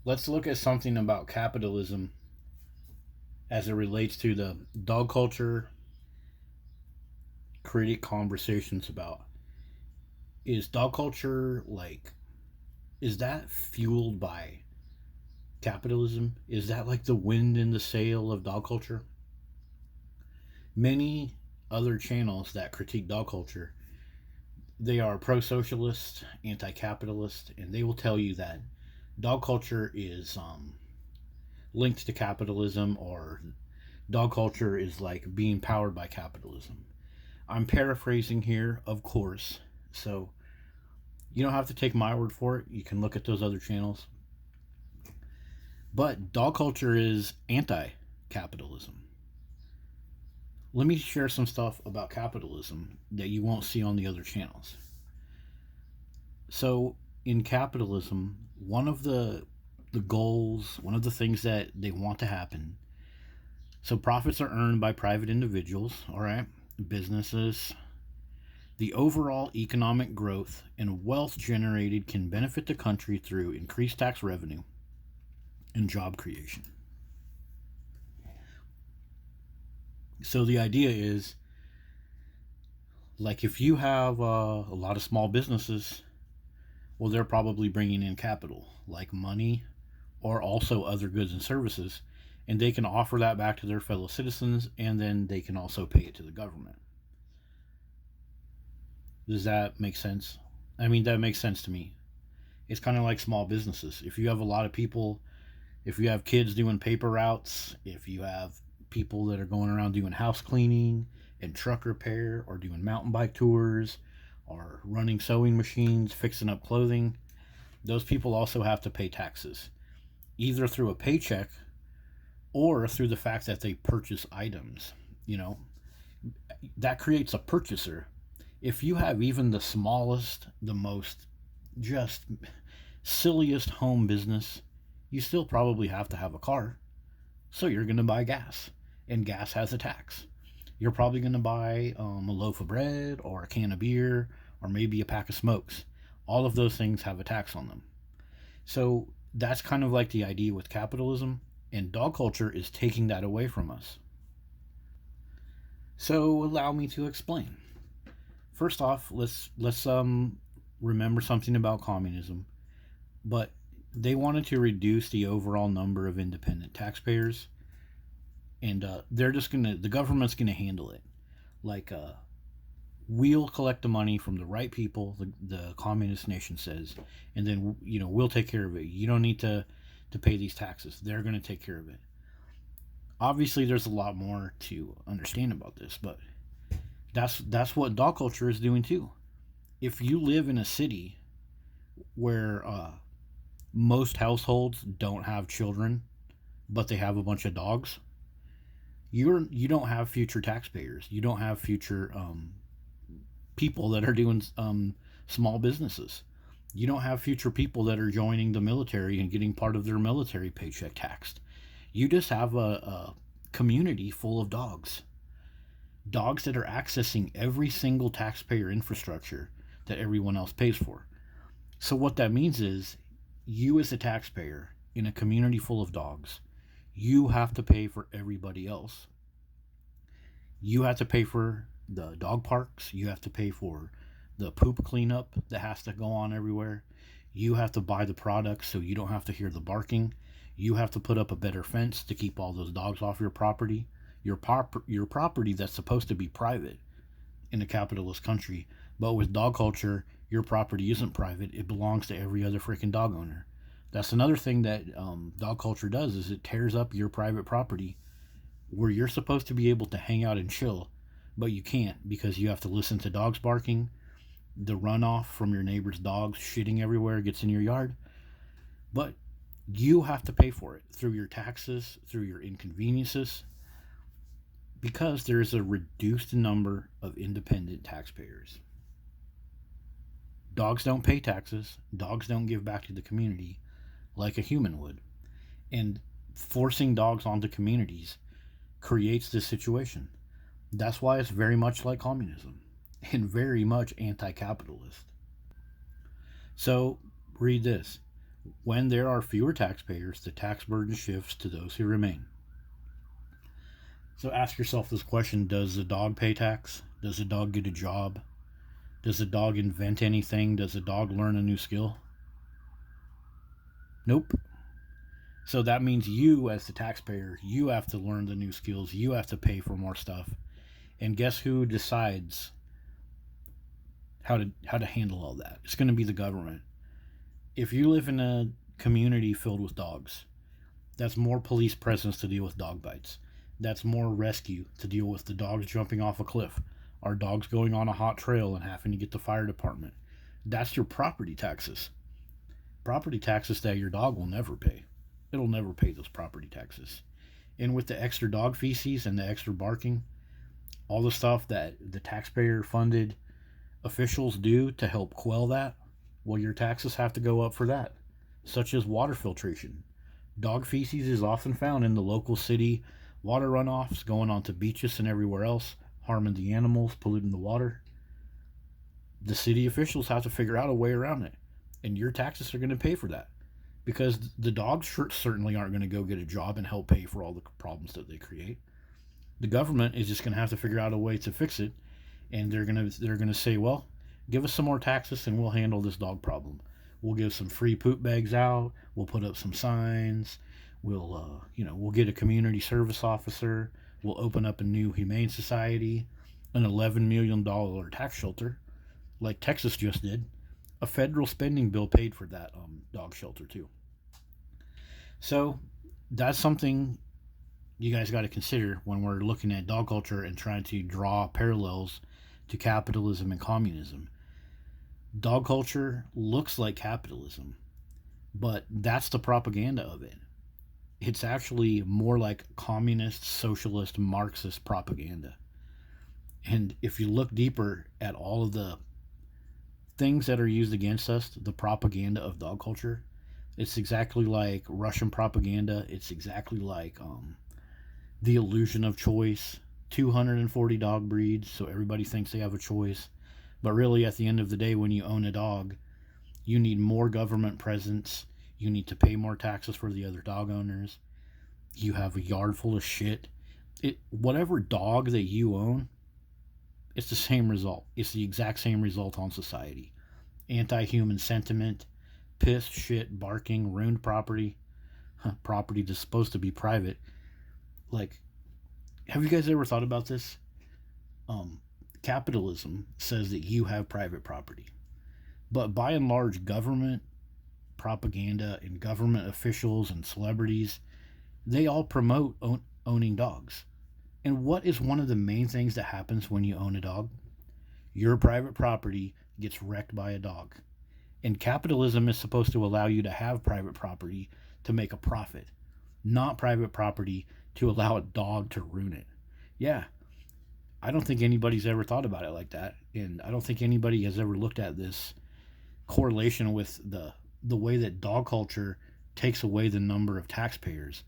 Let's look at something about capitalism as it relates to the dog culture critic conversations about. Is dog culture is that fueled by capitalism? Is that like the wind in the sail of dog culture? Many other channels that critique dog culture, they are pro-socialist, anti-capitalist, and they will tell you that dog culture is linked to capitalism, or dog culture is like being powered by capitalism. I'm paraphrasing here, of course, so you don't have to take my word for it. You can look at those other channels. But dog culture is anti capitalism. Let me share some stuff about capitalism that you won't see on the other channels. So, in capitalism, one of the goals, one of the things that they want to happen. So profits are earned by private individuals, all right, businesses. The overall economic growth and wealth generated can benefit the country through increased tax revenue and job creation. So the idea is, like, if you have a lot of small businesses, well, they're probably bringing in capital, like money or also other goods and services, and they can offer that back to their fellow citizens, and then they can also pay it to the government. Does that make sense? I mean, that makes sense to me. It's kind of like small businesses. If you have a lot of people, if you have kids doing paper routes, if you have people that are going around doing house cleaning and truck repair or doing mountain bike tours or running sewing machines, fixing up clothing, those people also have to pay taxes, either through a paycheck or through the fact that they purchase items. You know, that creates a purchaser. If you have even the smallest, the most just silliest home business, you still probably have to have a car. So you're going to buy gas, and gas has a tax. You're probably going to buy a loaf of bread or a can of beer or maybe a pack of smokes. All of those things have a tax on them. So that's kind of like the idea with capitalism, and dog culture is taking that away from us. So allow me to explain. First off, let's remember something about communism. But they wanted to reduce the overall number of independent taxpayers, and the government's gonna handle it. Like, we'll collect the money from the right people, the communist nation says, and then we'll take care of it. You don't need to pay these taxes. They're gonna take care of it. Obviously, there's a lot more to understand about this, but that's what dog culture is doing too. If you live in a city where most households don't have children, but they have a bunch of dogs, you don't have future taxpayers. You don't have future people that are doing small businesses. You don't have future people that are joining the military and getting part of their military paycheck taxed. You just have a community full of dogs. Dogs that are accessing every single taxpayer infrastructure that everyone else pays for. So, what that means is, you as a taxpayer in a community full of dogs, you have to pay for everybody else. You have to pay for the dog parks. You have to pay for the poop cleanup that has to go on everywhere. You have to buy the products so you don't have to hear the barking. You have to put up a better fence to keep all those dogs off your property. Your property that's supposed to be private in a capitalist country. But with dog culture, your property isn't private. It belongs to every other freaking dog owner. That's another thing that dog culture does, is it tears up your private property where you're supposed to be able to hang out and chill, but you can't because you have to listen to dogs barking. The runoff from your neighbor's dogs shitting everywhere gets in your yard. But you have to pay for it through your taxes, through your inconveniences, because there is a reduced number of independent taxpayers. Dogs don't pay taxes, dogs don't give back to the community like a human would. And forcing dogs onto communities creates this situation. That's why it's very much like communism and very much anti capitalist. So, read this. When there are fewer taxpayers, the tax burden shifts to those who remain. So ask yourself this question: does the dog pay tax? Does the dog get a job? Does the dog invent anything? Does the dog learn a new skill? Nope. So that means you, as the taxpayer, you have to learn the new skills. You have to pay for more stuff. And guess who decides how to handle all that? It's going to be the government. If you live in a community filled with dogs, that's more police presence to deal with dog bites. That's more rescue to deal with the dogs jumping off a cliff, our dogs going on a hot trail and having to get the fire department. That's your property taxes. Property taxes that your dog will never pay. It'll never pay those property taxes. And with the extra dog feces and the extra barking, all the stuff that the taxpayer funded officials do to help quell that, well, your taxes have to go up for that, such as water filtration. Dog feces is often found in the local city water runoffs, going onto beaches and everywhere else, harming the animals, polluting the water. The city officials have to figure out a way around it, and your taxes are going to pay for that, because the dogs certainly aren't going to go get a job and help pay for all the problems that they create. The government is just going to have to figure out a way to fix it, and they're going to say, well, give us some more taxes and we'll handle this dog problem. We'll give some free poop bags out. We'll put up some signs. We'll get a community service officer. We'll open up a new humane society, an $11 million tax shelter, like Texas just did. A federal spending bill paid for that dog shelter too. So that's something you guys got to consider when we're looking at dog culture and trying to draw parallels to capitalism and communism. Dog culture looks like capitalism, but that's the propaganda of it. It's actually more like communist, socialist, Marxist propaganda. And if you look deeper at all of the things that are used against us, the propaganda of dog culture, it's exactly like Russian propaganda. It's exactly like the illusion of choice. 240 dog breeds, so everybody thinks they have a choice. But really, at the end of the day, when you own a dog, you need more government presence. You need to pay more taxes for the other dog owners. You have a yard full of shit. Whatever dog that you own, it's the same result. It's the exact same result on society. Anti-human sentiment, piss, shit, barking, ruined property, property that's supposed to be private. Like, have you guys ever thought about this? Capitalism says that you have private property, but by and large, government propaganda and government officials and celebrities, they all promote owning dogs. And what is one of the main things that happens when you own a dog? Your private property gets wrecked by a dog. And capitalism is supposed to allow you to have private property to make a profit, not private property to allow a dog to ruin it. Yeah, I don't think anybody's ever thought about it like that. And I don't think anybody has ever looked at this correlation with the way that dog culture takes away the number of taxpayers,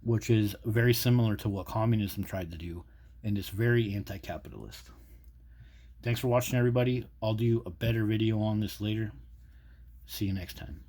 which is very similar to what communism tried to do, and it's very anti-capitalist. Thanks for watching, everybody. I'll do a better video on this later. See you next time.